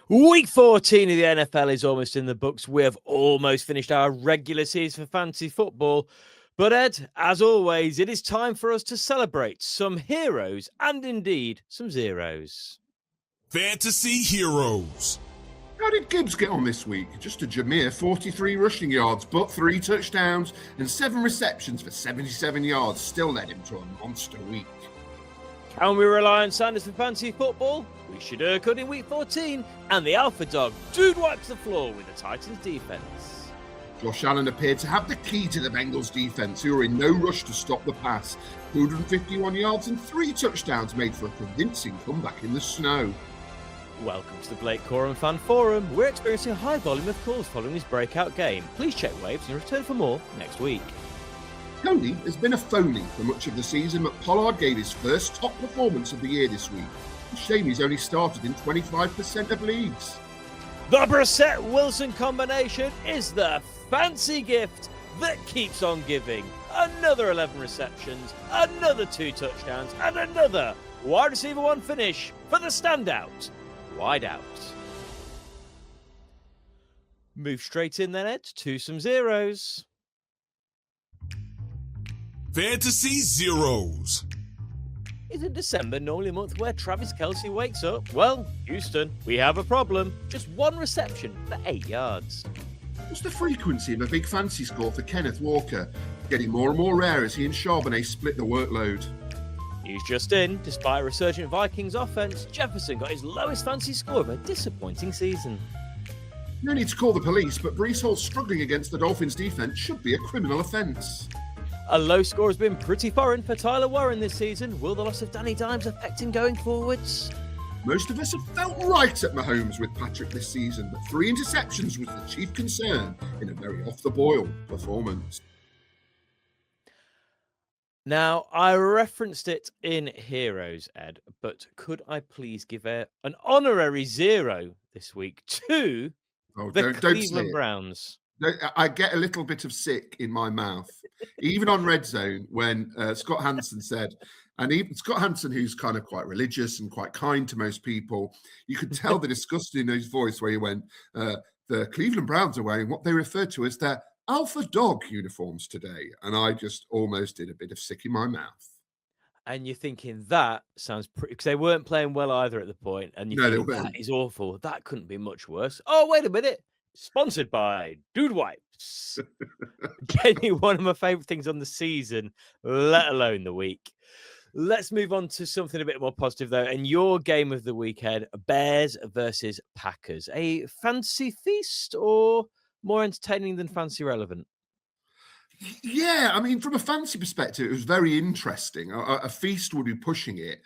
Week 14 of the NFL is almost in the books. We have almost finished our regular season for fantasy football. But Ed, as always, it is time for us to celebrate some heroes and indeed some zeros. Fantasy Heroes. How did Gibbs get on this week? Just a Jameer 43 rushing yards, but 3 touchdowns and 7 receptions for 77 yards still led him to a monster week. Can we rely on Sanders for fantasy football? We sure could in week 14. And the Alpha Dog dude wipes the floor with the Titans defense. Josh Allen appeared to have the key to the Bengals defense, who were in no rush to stop the pass. 251 yards and 3 touchdowns made for a convincing comeback in the snow. Welcome to the Blake Corum Fan Forum. We're experiencing a high volume of calls following his breakout game. Please check Waivers and return for more next week. Tony has been a phony for much of the season, but Pollard gave his first top performance of the year this week. It's a shame he's only started in 25% of leagues. The Brissett-Wilson combination is the fancy gift that keeps on giving. Another 11 receptions, another 2 touchdowns, and another wide receiver 1 finish for the standout wide out. Move straight in then, Ed, to some zeros. Fantasy Zeros. Isn't December normally a month where Travis Kelce wakes up? Well, Houston, we have a problem. Just 1 reception for 8 yards. What's the frequency of a big fancy score for Kenneth Walker? Getting more and more rare as he and Charbonnet split the workload. News just in, despite a resurgent Vikings offense, Jefferson got his lowest fantasy score of a disappointing season. No need to call the police, but Breece Hall struggling against the Dolphins defense should be a criminal offence. A low score has been pretty foreign for Tyler Warren this season. Will the loss of Danny Dimes affect him going forwards? Most of us have felt right at Mahomes with Patrick this season, but 3 interceptions was the chief concern in a very off-the-boil performance. Now, I referenced it in Heroes, Ed, but could I please give an honorary 0 this week to the Cleveland Browns? I get a little bit of sick in my mouth, even on Red Zone when Scott Hansen said, and even Scott Hansen, who's kind of quite religious and quite kind to most people, you could tell the disgust in his voice where he went, the Cleveland Browns are wearing what they refer to as their Alpha Dog uniforms today. And I just almost did a bit of sick in my mouth. And you're thinking that sounds pretty, because they weren't playing well either at the point. And you think that is awful. That couldn't be much worse. Oh, wait a minute. Sponsored by Dude Wipes. Genuinely one of my favourite things on the season, let alone the week. Let's move on to something a bit more positive, though. And your game of the weekend, Bears versus Packers. A fantasy feast or more entertaining than fancy relevant? Yeah, I mean, from a fancy perspective, it was very interesting. A feast would be pushing it.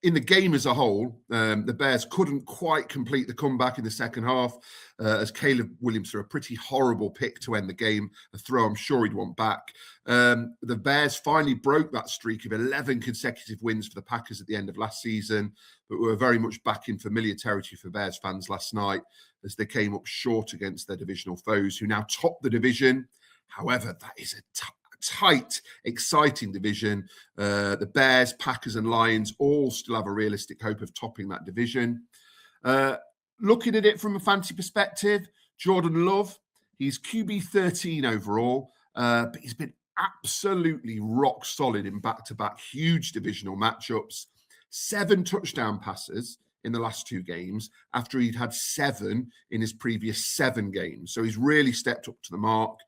In the game as a whole, the Bears couldn't quite complete the comeback in the second half as Caleb Williams threw a pretty horrible pick to end the game, a throw I'm sure he'd want back. The Bears finally broke that streak of 11 consecutive wins for the Packers at the end of last season, but were very much back in familiar territory for Bears fans last night as they came up short against their divisional foes, who now top the division. However, that is a tight, exciting division. The Bears, Packers, and Lions all still have a realistic hope of topping that division. Looking at it from a fancy perspective, Jordan Love, he's QB 13 overall, but he's been absolutely rock solid in back-to-back huge divisional matchups. 7 touchdown passes in the last 2 games after he'd had 7 in his previous 7 games. So he's really stepped up to the mark.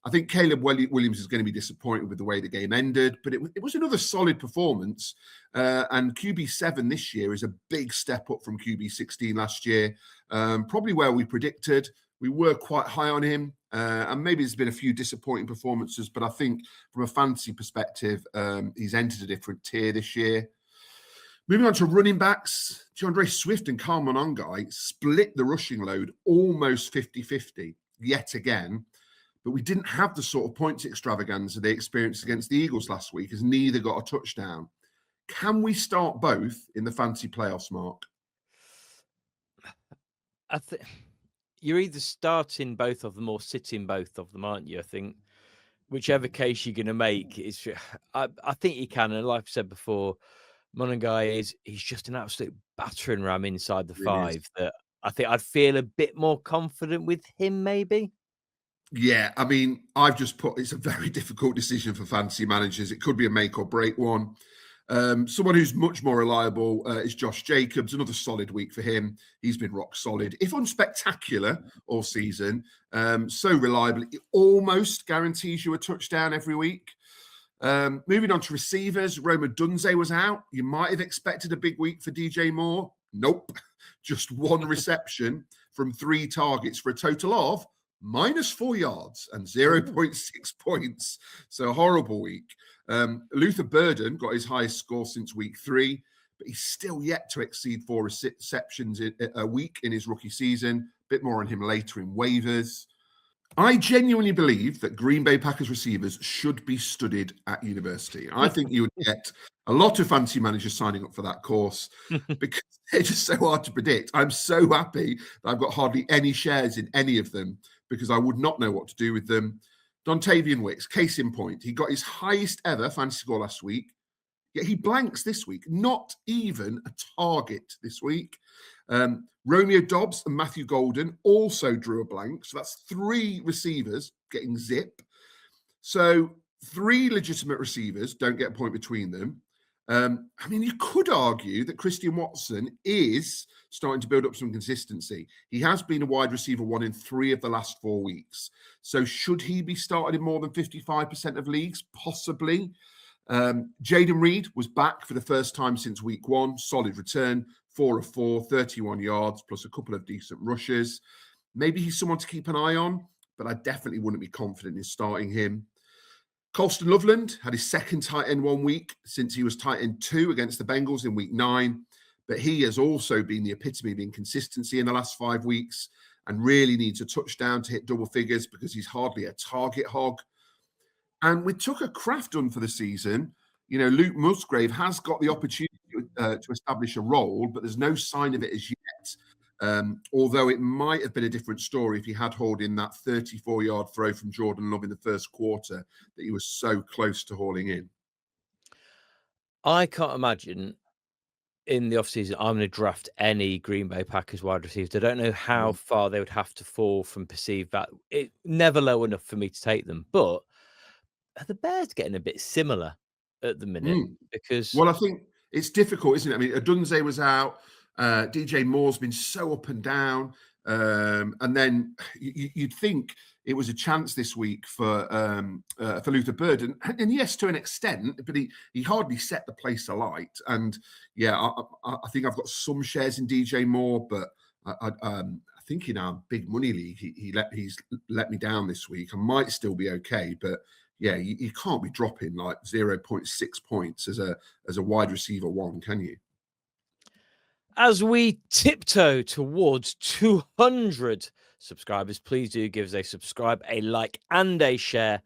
I think Caleb Williams is going to be disappointed with the way the game ended, but it was another solid performance. And QB7 this year is a big step up from QB16 last year. Probably where we predicted. We were quite high on him. And maybe there's been a few disappointing performances, but I think from a fantasy perspective, he's entered a different tier this year. Moving on to running backs, DeAndre Swift and Kyle Monangai split the rushing load almost 50-50 yet again. But we didn't have the sort of points extravaganza they experienced against the Eagles last week, as neither got a touchdown. Can we start both in the fantasy playoffs, Mark? I think you're either starting both of them or sitting both of them, aren't you? I think whichever case you're going to make is. I think you can, and like I said before, Monangai he's just an absolute battering ram inside the 5 that I think I'd feel a bit more confident with him, maybe. Yeah, I mean, I've just put it's a very difficult decision for fantasy managers. It could be a make or break one. Someone who's much more reliable is Josh Jacobs. Another solid week for him. He's been rock solid, if unspectacular, all season. So reliable, it almost guarantees you a touchdown every week. Moving on to receivers, Roma Dunze was out. You might have expected a big week for DJ Moore. Nope, just one reception from 3 targets for a total of -4 yards and 0.6 points. So a horrible week. Luther Burden got his highest score since week 3, but he's still yet to exceed 4 receptions a week in his rookie season. A bit more on him later in waivers. I genuinely believe that Green Bay Packers receivers should be studied at university. I think you would get a lot of fantasy managers signing up for that course because they're just so hard to predict. I'm so happy that I've got hardly any shares in any of them because I would not know what to do with them. Dontavian Wicks, case in point, he got his highest ever fantasy score last week, yet he blanks this week. Not even a target this week. Romeo Dobbs and Matthew Golden also drew a blank. So that's 3 receivers getting zip. So 3 legitimate receivers don't get a point between them. I mean, you could argue that Christian Watson is starting to build up some consistency. He has been a wide receiver 1 in 3 of the last 4 weeks. So should he be started in more than 55% of leagues? Possibly. Jaden Reed was back for the first time since week 1. Solid return, 4 of 4, 31 yards, plus a couple of decent rushes. Maybe he's someone to keep an eye on, but I definitely wouldn't be confident in starting him. Colston Loveland had his second tight end 1 week since he was tight end 2 against the Bengals in week 9. But he has also been the epitome of inconsistency in the last 5 weeks and really needs a touchdown to hit double figures because he's hardly a target hog. And with Tucker Kraft done for the season, you know, Luke Musgrave has got the opportunity to establish a role, but there's no sign of it as yet. Although it might have been a different story if he had hauled in that 34-yard throw from Jordan Love in the first quarter that he was so close to hauling in. I can't imagine in the offseason I'm going to draft any Green Bay Packers wide receivers. I don't know how far they would have to fall from perceived value. It never low enough for me to take them, but are the Bears getting a bit similar at the minute? Because I think it's difficult, isn't it? I mean, Adunze was out. DJ Moore's been so up and down. And then you'd think it was a chance this week for Luther Burden. And yes, to an extent, but he hardly set the place alight. And yeah, I think I've got some shares in DJ Moore, but I think in our big money league, he's let me down this week. I might still be okay, but yeah, you can't be dropping like 0.6 points as a wide receiver 1, can you? As we tiptoe towards 200 subscribers, please do give us a subscribe, a like, and a share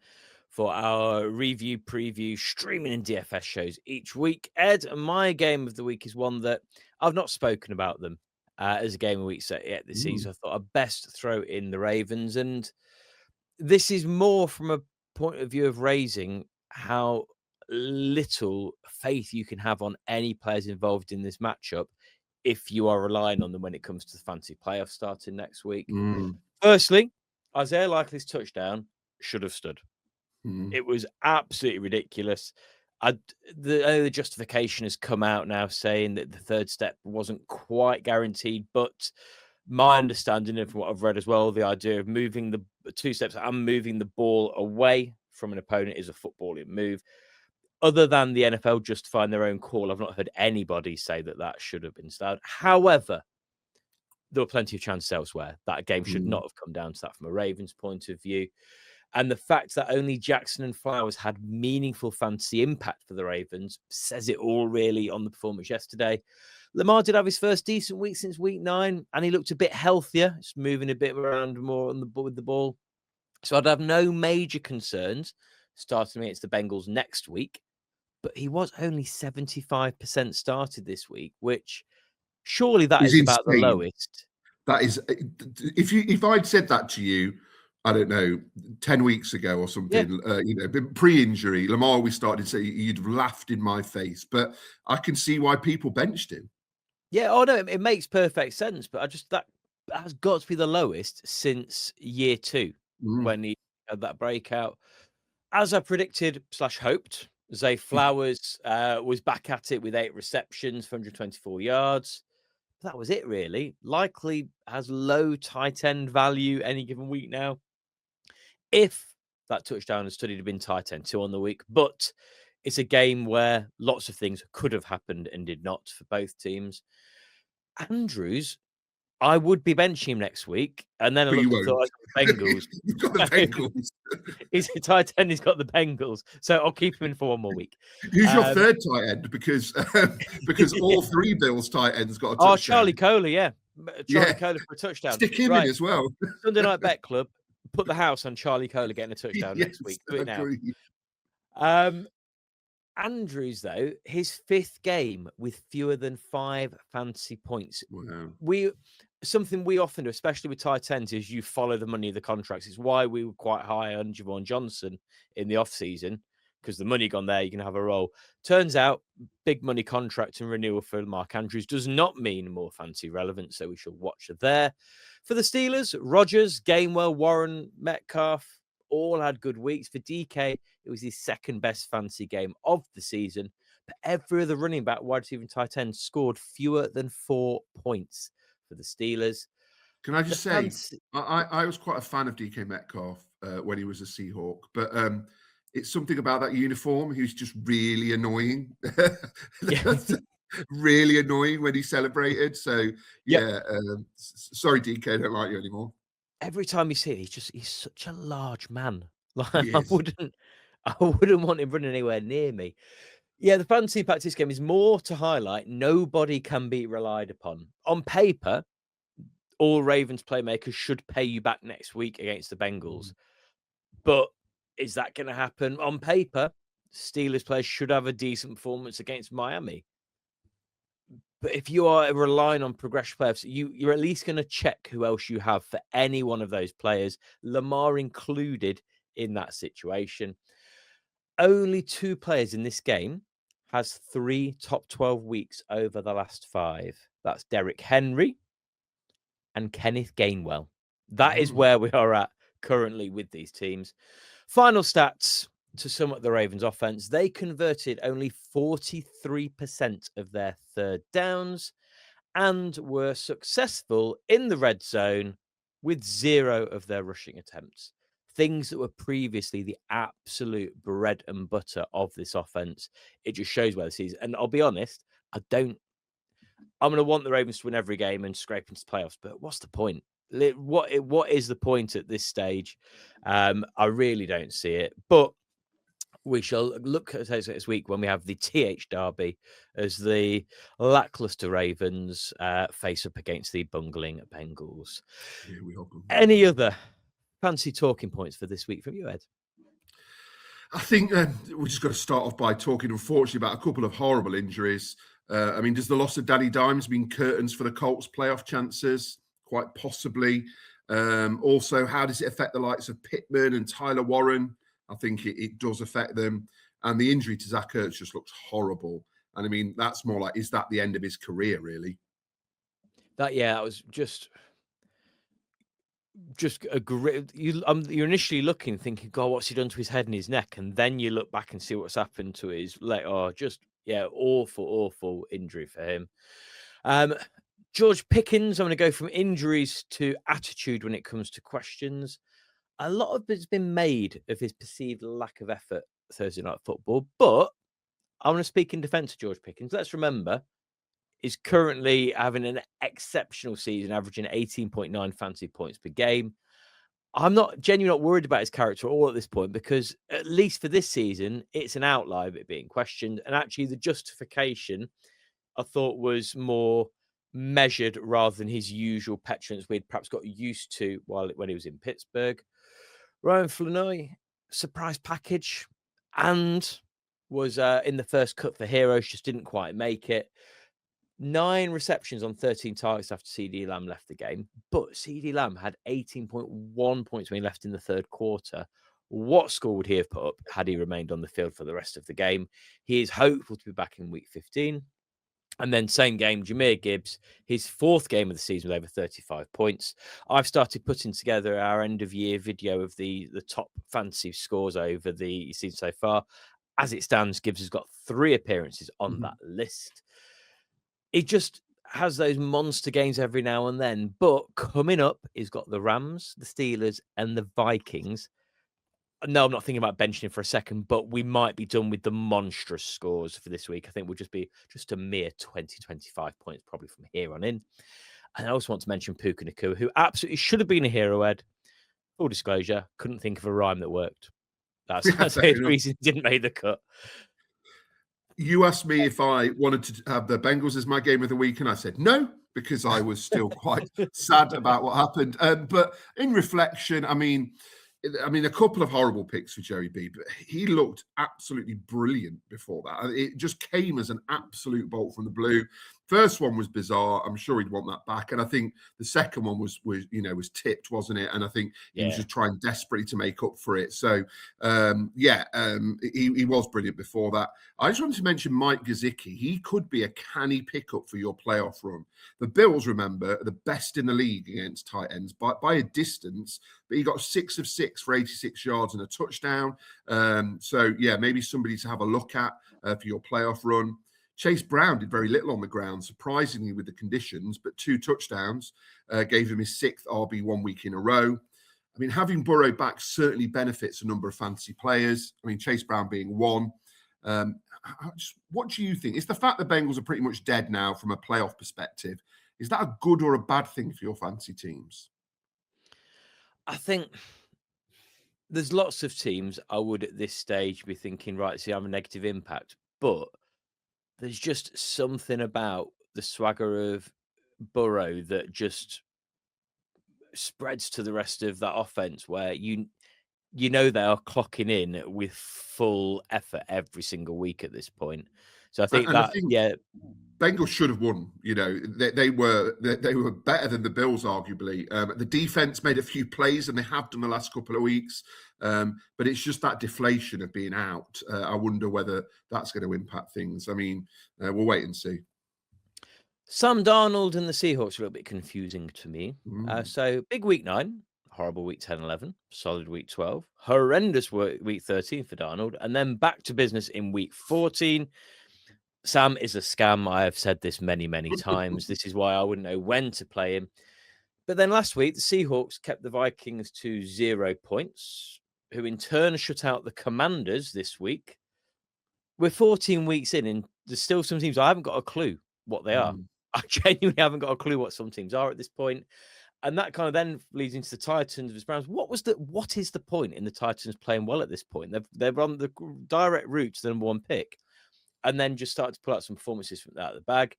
for our review, preview, streaming, and DFS shows each week. Ed, my game of the week is one that I've not spoken about them as a game of the week set yet this season. I thought I'd best throw in the Ravens, and this is more from a point of view of raising how little faith you can have on any players involved in this matchup if you are relying on them when it comes to the fantasy playoffs starting next week. Firstly, Isaiah Likely's touchdown should have stood. It was absolutely ridiculous. The justification has come out now saying that the third step wasn't quite guaranteed, but my understanding of what I've read as well, the idea of moving the 2 steps and moving the ball away from an opponent is a footballing move. Other than the NFL justifying their own call, I've not heard anybody say that should have been started. However, there were plenty of chances elsewhere. That game should not have come down to that from a Ravens point of view. And the fact that only Jackson and Flowers had meaningful fantasy impact for the Ravens says it all really on the performance yesterday. Lamar did have his first decent week since week 9, and he looked a bit healthier, just moving a bit around more with the ball. So I'd have no major concerns starting against the Bengals next week. But he was only 75% started this week, which surely that is about the lowest. That is, if I'd said that to you I don't know, 10 weeks ago or something, pre-injury, Lamar, we started to say you'd have laughed in my face, but I can see why people benched him. Yeah, oh no, it makes perfect sense, but that has got to be the lowest since year 2 when he had that breakout. As I predicted / hoped, Zay Flowers was back at it with 8 receptions for 124 yards. That was it, really. Likely has low tight end value any given week now. If that touchdown had studied had been tight end 2 on the week, but it's a game where lots of things could have happened and did not for both teams. Andrews, I would be benching him next week, and then I looked and thought, I got the Bengals. You've got the Bengals. He's a tight end. He's got the Bengals, so I'll keep him in for one more week. Who's your third tight end? Because all 3 Bills tight ends got a touchdown. Oh, Charlie Kohler, yeah. Charlie Kohler for a touchdown. Stick him in as well. Sunday Night Bet Club, put the house on Charlie Kohler getting a touchdown next week. Do it now. Andrews, though, his 5th game with fewer than 5 fantasy points. Wow. Something we often do, especially with tight ends, is you follow the money of the contracts. It's why we were quite high on Javon Johnson in the off-season, because the money gone there, you can have a role. Turns out, big money contract and renewal for Mark Andrews does not mean more fantasy relevance, so we shall watch it there. For the Steelers, Rodgers, Gainwell, Warren, Metcalf, all had good weeks. For DK, it was his 2nd best fantasy game of the season. But every other running back, wide receiver, and tight end scored fewer than 4 points for the Steelers. Can I just say, I was quite a fan of DK Metcalf when he was a Seahawk, but it's something about that uniform. He was just really annoying. Really annoying when he celebrated. So, sorry, DK, I don't like you anymore. Every time you see it, he's such a large man. Like I wouldn't want him running anywhere near me. Yeah, the fantasy impact this game is more to highlight nobody can be relied upon. On paper, all Ravens playmakers should pay you back next week against the Bengals. But is that going to happen? On paper, Steelers players should have a decent performance against Miami. But if you are relying on progression players, you're at least going to check who else you have for any one of those players, Lamar included in that situation. Only 2 players in this game has 3 top 12 weeks over the last 5. That's Derrick Henry and Kenneth Gainwell. That is where we are at currently with these teams. Final stats to sum up the Ravens offense. They converted only 43% of their 3rd downs and were successful in the red zone with 0 of their rushing attempts. Things that were previously the absolute bread and butter of this offense. It just shows where this is. And I'll be honest, I'm going to want the Ravens to win every game and scrape into playoffs, but what's the point? What is the point at this stage? I really don't see it, but we shall look at it this week when we have the TH Derby as the lackluster Ravens face up against the bungling Bengals. Any other fancy talking points for this week from you, Ed? I think we just got to start off by talking, unfortunately, about a couple of horrible injuries. I mean, does the loss of Danny Dimes mean curtains for the Colts' playoff chances? Quite possibly. Also, how does it affect the likes of Pittman and Tyler Warren? I think it does affect them. And the injury to Zach Ertz just looks horrible. And I mean, that's more like, is that the end of his career, really? That was just a great. You're initially looking, thinking, God, what's he done to his head and his neck? And then you look back and see what's happened to his leg. Oh, awful injury for him. George Pickens, I'm going to go from injuries to attitude when it comes to questions. A lot of it's been made of his perceived lack of effort Thursday Night Football, but I want to speak in defense of George Pickens. Let's remember, he's currently having an exceptional season, averaging 18.9 fantasy points per game. I'm genuinely not worried about his character at all at this point, because at least for this season, it's an outlier of it being questioned. And actually the justification I thought was more measured rather than his usual petulance we'd perhaps got used to when he was in Pittsburgh. Ryan Flanoy, surprise package, and was in the first cut for Heroes, just didn't quite make it. 9 receptions on 13 targets after CD Lamb left the game, but CD Lamb had 18.1 points when he left in the third quarter. What score would he have put up had he remained on the field for the rest of the game? He is hopeful to be back in week 15. And then same game, Jahmyr Gibbs, his 4th game of the season with over 35 points. I've started putting together our end of year video of the top fantasy scores over the season so far. As it stands, Gibbs has got 3 appearances on that list. He just has those monster games every now and then. But coming up, he's got the Rams, the Steelers, and the Vikings. No, I'm not thinking about benching for a second, but we might be done with the monstrous scores for this week. I think we'll just be just a mere 20, 25 points probably from here on in. And I also want to mention Puka Nacua, who absolutely should have been a hero, Ed. Full disclosure, couldn't think of a rhyme that worked. That's the reason he didn't make the cut. You asked me if I wanted to have the Bengals as my game of the week, and I said no, because I was still quite sad about what happened. But in reflection, I mean, a couple of horrible picks for Jerry B, but he looked absolutely brilliant before that. It just came as an absolute bolt from the blue. First one was bizarre. I'm sure he'd want that back. And I think the second one was tipped, wasn't it? And I think he was just trying desperately to make up for it. So, he was brilliant before that. I just wanted to mention Mike Gesicki. He could be a canny pickup for your playoff run. The Bills, remember, are the best in the league against tight ends by a distance, but he got 6 of 6 for 86 yards and a touchdown. Maybe somebody to have a look at for your playoff run. Chase Brown did very little on the ground, surprisingly with the conditions, but 2 touchdowns gave him his 6th RB 1 week in a row. I mean, having Burrow back certainly benefits a number of fantasy players. I mean, Chase Brown being one. What do you think? Is the fact that Bengals are pretty much dead now from a playoff perspective, is that a good or a bad thing for your fantasy teams? I think there's lots of teams I would at this stage be thinking, right, so you have a negative impact, but there's just something about the swagger of Burrow that just spreads to the rest of that offense where you know they are clocking in with full effort every single week at this point. So I think Bengals should have won. You know, they were better than the Bills, arguably. The defense made a few plays, and they have done the last couple of weeks. But it's just that deflation of being out. I wonder whether that's going to impact things. I mean, we'll wait and see. Sam Darnold and the Seahawks are a little bit confusing to me. So big week 9, horrible week 10, 11, solid week 12, horrendous week 13 for Darnold, and then back to business in week 14. Sam is a scam. I have said this many, many times. This is why I wouldn't know when to play him. But then last week, the Seahawks kept the Vikings to 0 points, who in turn shut out the Commanders this week. We're 14 weeks in, and there's still some teams I haven't got a clue what they are. I genuinely haven't got a clue what some teams are at this point. And that kind of then leads into the Titans versus Browns. What is the point in the Titans playing well at this point? They're on the direct route to the number 1 pick. And then just started to pull out some performances from out of the bag.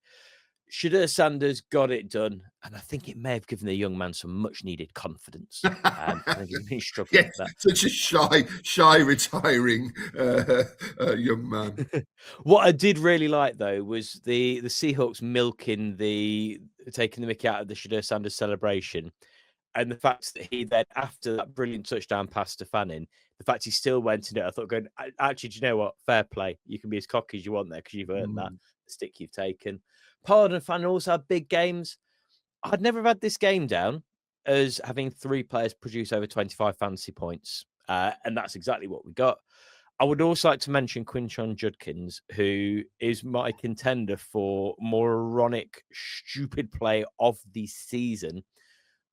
Shadur Sanders got it done, and I think it may have given the young man some much-needed confidence. I think he's been struggling with that. Such a shy, retiring young man. What I did really like, though, was the Seahawks taking the mickey out of the Shadur Sanders celebration, and the fact that he then, after that brilliant touchdown pass to Fannin, the fact he still went in it, I thought, actually, do you know what? Fair play. You can be as cocky as you want there because you've earned that stick you've taken. Pollard and Fannin also had big games. I'd never had this game down as having 3 players produce over 25 fantasy points. And that's exactly what we got. I would also like to mention Quinshon Judkins, who is my contender for moronic, stupid play of the season.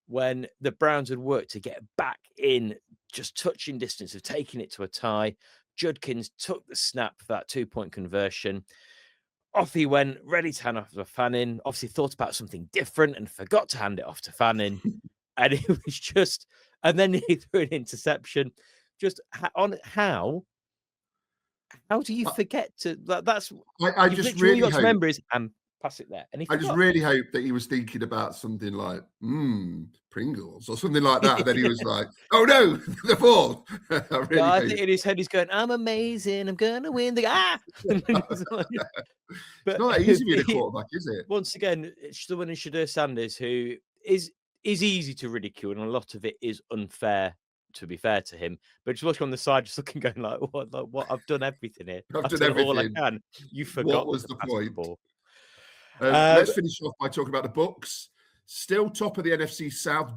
When the Browns had worked to get back in just touching distance of taking it to a tie, Judkins took the snap for that 2-point conversion. Off he went, ready to hand off to Fannin. Obviously thought about something different and forgot to hand it off to Fannin. And it was just, and then he threw an interception. Just on how do you forget to? That's I just really got to remember is pass it there. And he I just forgot. really hope that he was thinking about something like, Pringles or something like that. Then he was like, oh no, the ball. I think in his head he's going, I'm amazing. I'm going to win the It's But not that easy being a quarterback, is it? once again, it's someone in Shadur Sanders who is easy to ridicule, and a lot of it is unfair, to be fair to him. But just watching on the side, just looking, going like, what? I've done everything here. I've done all I everything. can. You forgot What was to the pass point? ball. Let's finish off by talking about the Bucks. Still top of the NFC South,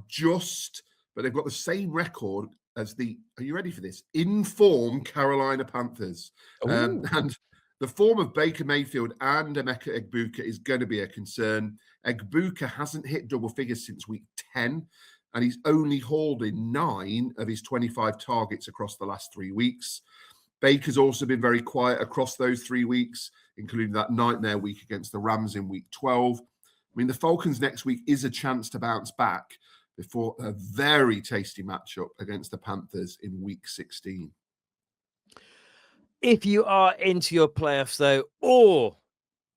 but they've got the same record as are you ready for this? In-form Carolina Panthers. And the form of Baker Mayfield and Emeka Egbuka is going to be a concern. Egbuka hasn't hit double figures since week 10, and he's only hauled in 9 of his 25 targets across the last 3 weeks. Baker's also been very quiet across those 3 weeks, including that nightmare week against the Rams in week 12. I mean, the Falcons next week is a chance to bounce back before a very tasty matchup against the Panthers in week 16. If you are into your playoffs, though, or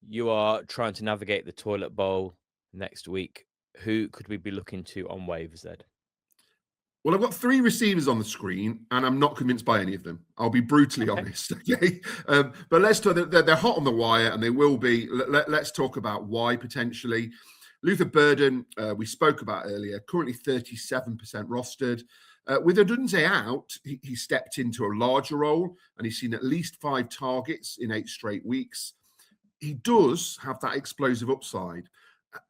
you are trying to navigate the toilet bowl next week, who could we be looking to on waivers, Ed? Well, I've got 3 receivers on the screen, and I'm not convinced by any of them. I'll be brutally honest, okay? But let's talk. They're hot on the wire, and they will be. Let's talk about why potentially. Luther Burden, we spoke about earlier, currently 37% rostered. With Odunze out, he stepped into a larger role, and he's seen at least 5 targets in 8 straight weeks. He does have that explosive upside.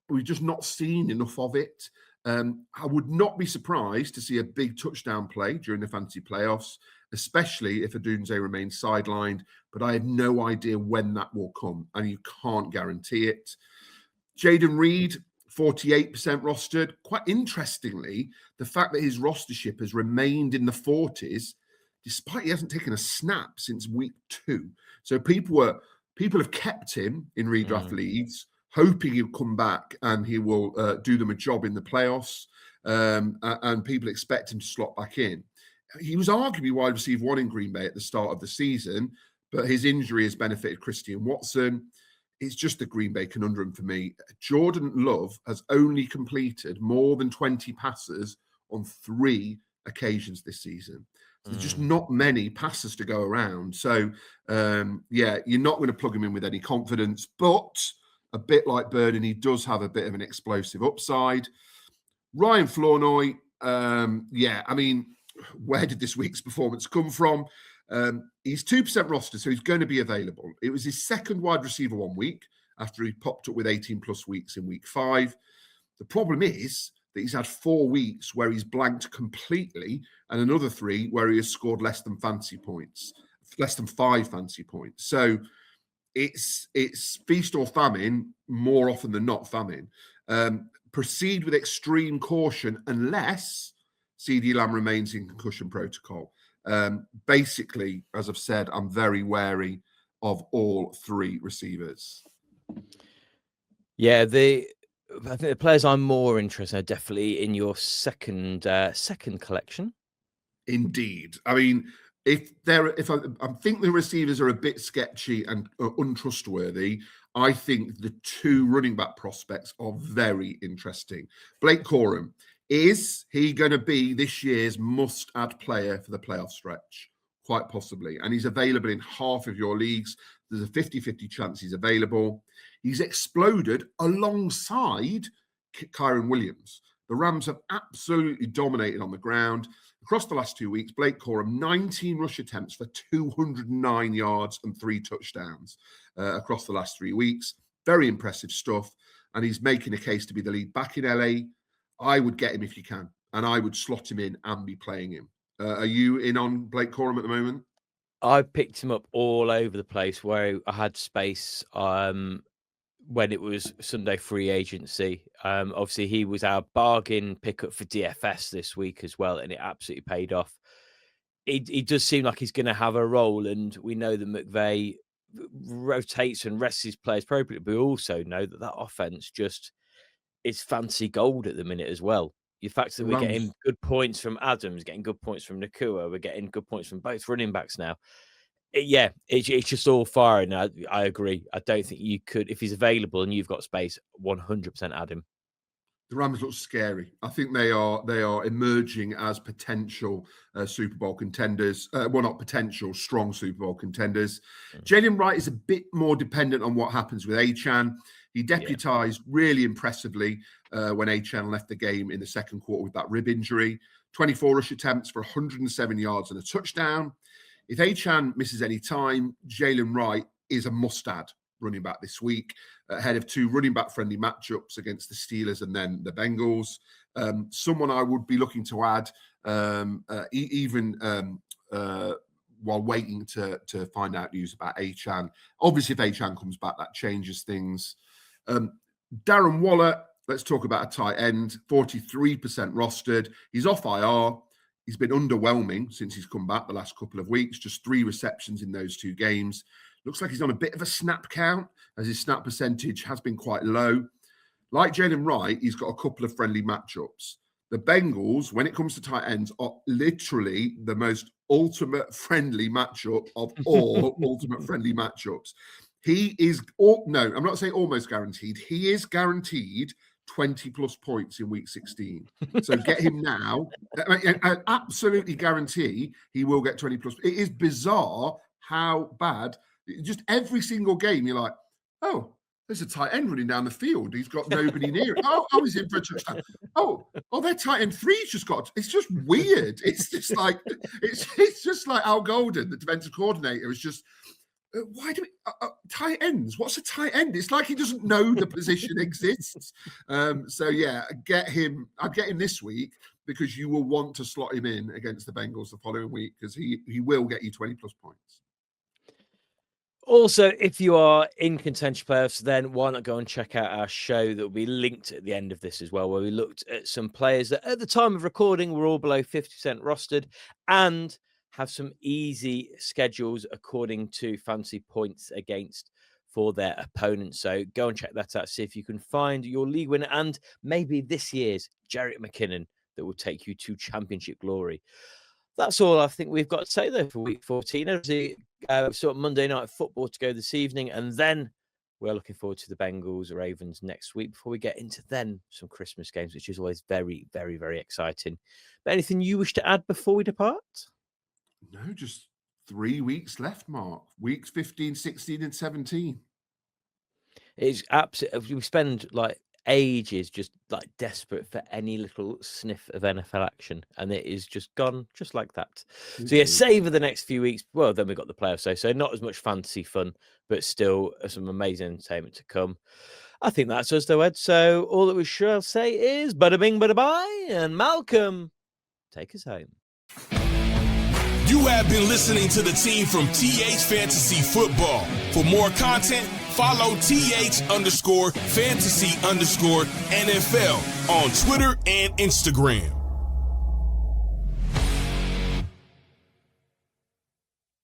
We've just not seen enough of it. I would not be surprised to see a big touchdown play during the fantasy playoffs, especially if Odunze remains sidelined, but I have no idea when that will come, and you can't guarantee it. Jaden Reed, 48% rostered. Quite interestingly, the fact that his rostership has remained in the 40s, despite he hasn't taken a snap since week 2. So people have kept him in redraft leagues, hoping he'll come back and he will do them a job in the playoffs, and people expect him to slot back in. He was arguably wide receiver 1 in Green Bay at the start of the season, but his injury has benefited Christian Watson. It's just the Green Bay conundrum for me. Jordan Love has only completed more than 20 passes on 3 occasions this season. So there's just not many passes to go around. So, you're not going to plug him in with any confidence, but a bit like Burden, he does have a bit of an explosive upside. Ryan Flournoy, I mean, where did this week's performance come from? He's 2% roster, so he's going to be available. It was his second wide receiver 1 week after he popped up with 18 plus weeks in week 5. The problem is that he's had 4 weeks where he's blanked completely, and another 3 where he has scored less than 5 fantasy points. So it's feast or famine, more often than not famine. Proceed with extreme caution unless CeeDee Lamb remains in concussion protocol. Basically, as I've said, I'm very wary of all 3 receivers. Yeah, I think the players I'm more interested in are definitely in your second collection. Indeed. I mean, I think the receivers are a bit sketchy and untrustworthy, I think the 2 running back prospects are very interesting. Blake Corum, is he going to be this year's must-add player for the playoff stretch? Quite possibly. And he's available in half of your leagues. There's a 50-50 chance he's available. He's exploded alongside Kyron Williams. The Rams have absolutely dominated on the ground. Across the last 2 weeks, Blake Corum, 19 rush attempts for 209 yards and 3 touchdowns across the last 3 weeks. Very impressive stuff. And he's making a case to be the lead back in LA. I would get him if you can. And I would slot him in and be playing him. Are you in on Blake Corum at the moment? I picked him up all over the place where I had space when it was Sunday free agency. Obviously, he was our bargain pickup for DFS this week as well, and it absolutely paid off. He does seem like he's going to have a role, and we know that McVay rotates and rests his players appropriately, but we also know that offense just is fancy gold at the minute as well. The fact that we're getting good points from Adams, getting good points from Nakua, we're getting good points from both running backs now. It's just all firing. I agree. I don't think you could, if he's available and you've got space, 100% add him. The Rams look scary. I think they are emerging as potential Super Bowl contenders. Well, not potential, strong Super Bowl contenders. Jalen Wright is a bit more dependent on what happens with Achane. He deputized really impressively when Achane left the game in the second quarter with that rib injury. 24 rush attempts for 107 yards and a touchdown. If Achane misses any time, Jalen Wright is a must-add running back this week, ahead of 2 running back friendly matchups against the Steelers and then the Bengals. Someone I would be looking to add, even while waiting to find out news about Achane. Obviously, if Achane comes back, that changes things. Darren Waller, let's talk about a tight end, 43% rostered. He's off IR. He's been underwhelming since he's come back the last couple of weeks, just 3 receptions in those 2 games. Looks like he's on a bit of a snap count, as his snap percentage has been quite low. Like Jalen Wright, he's got a couple of friendly matchups. The Bengals, when it comes to tight ends, are literally the most ultimate friendly matchup of all ultimate friendly matchups. He is, no, I'm not saying almost guaranteed. He is guaranteed 20 plus points in week 16. So get him now. I absolutely guarantee he will get 20 plus. It is bizarre how bad. Just every single game, you're like, oh, there's a tight end running down the field. He's got nobody near it. Oh, he's in for a touchdown. Oh, their tight end 3's just got. It's just weird. It's just like it's just like Al Golden, the defensive coordinator, is just. Why do we tight ends? What's a tight end? It's like he doesn't know the position exists. So yeah, get him. I'd get him this week because you will want to slot him in against the Bengals the following week because he will get you 20 plus points. Also, if you are in contention playoffs, then why not go and check out our show that will be linked at the end of this as well, where we looked at some players that at the time of recording were all below 50% rostered and have some easy schedules according to fantasy points against for their opponents. So go and check that out. See if you can find your league winner and maybe this year's Jerick McKinnon that will take you to championship glory. That's all I think we've got to say, though, for week 14. Obviously, sort of Monday Night Football to go this evening, and then we're looking forward to the Bengals Ravens next week before we get into then some Christmas games, which is always very, very, very exciting. But anything you wish to add before we depart? No, just 3 weeks left, Mark. Weeks 15, 16, and 17. It's absolutely. We spend like ages just like desperate for any little sniff of NFL action, and it is just gone just like that. So yeah, savor the next few weeks. Well, then we've got the playoffs, so not as much fantasy fun, but still some amazing entertainment to come. I think that's us though, Ed. So all that we shall say is bada bing, bada bye, and Malcolm, take us home. You have been listening to the team from TH Fantasy Football. For more content, follow TH_fantasy_NFL on Twitter and Instagram.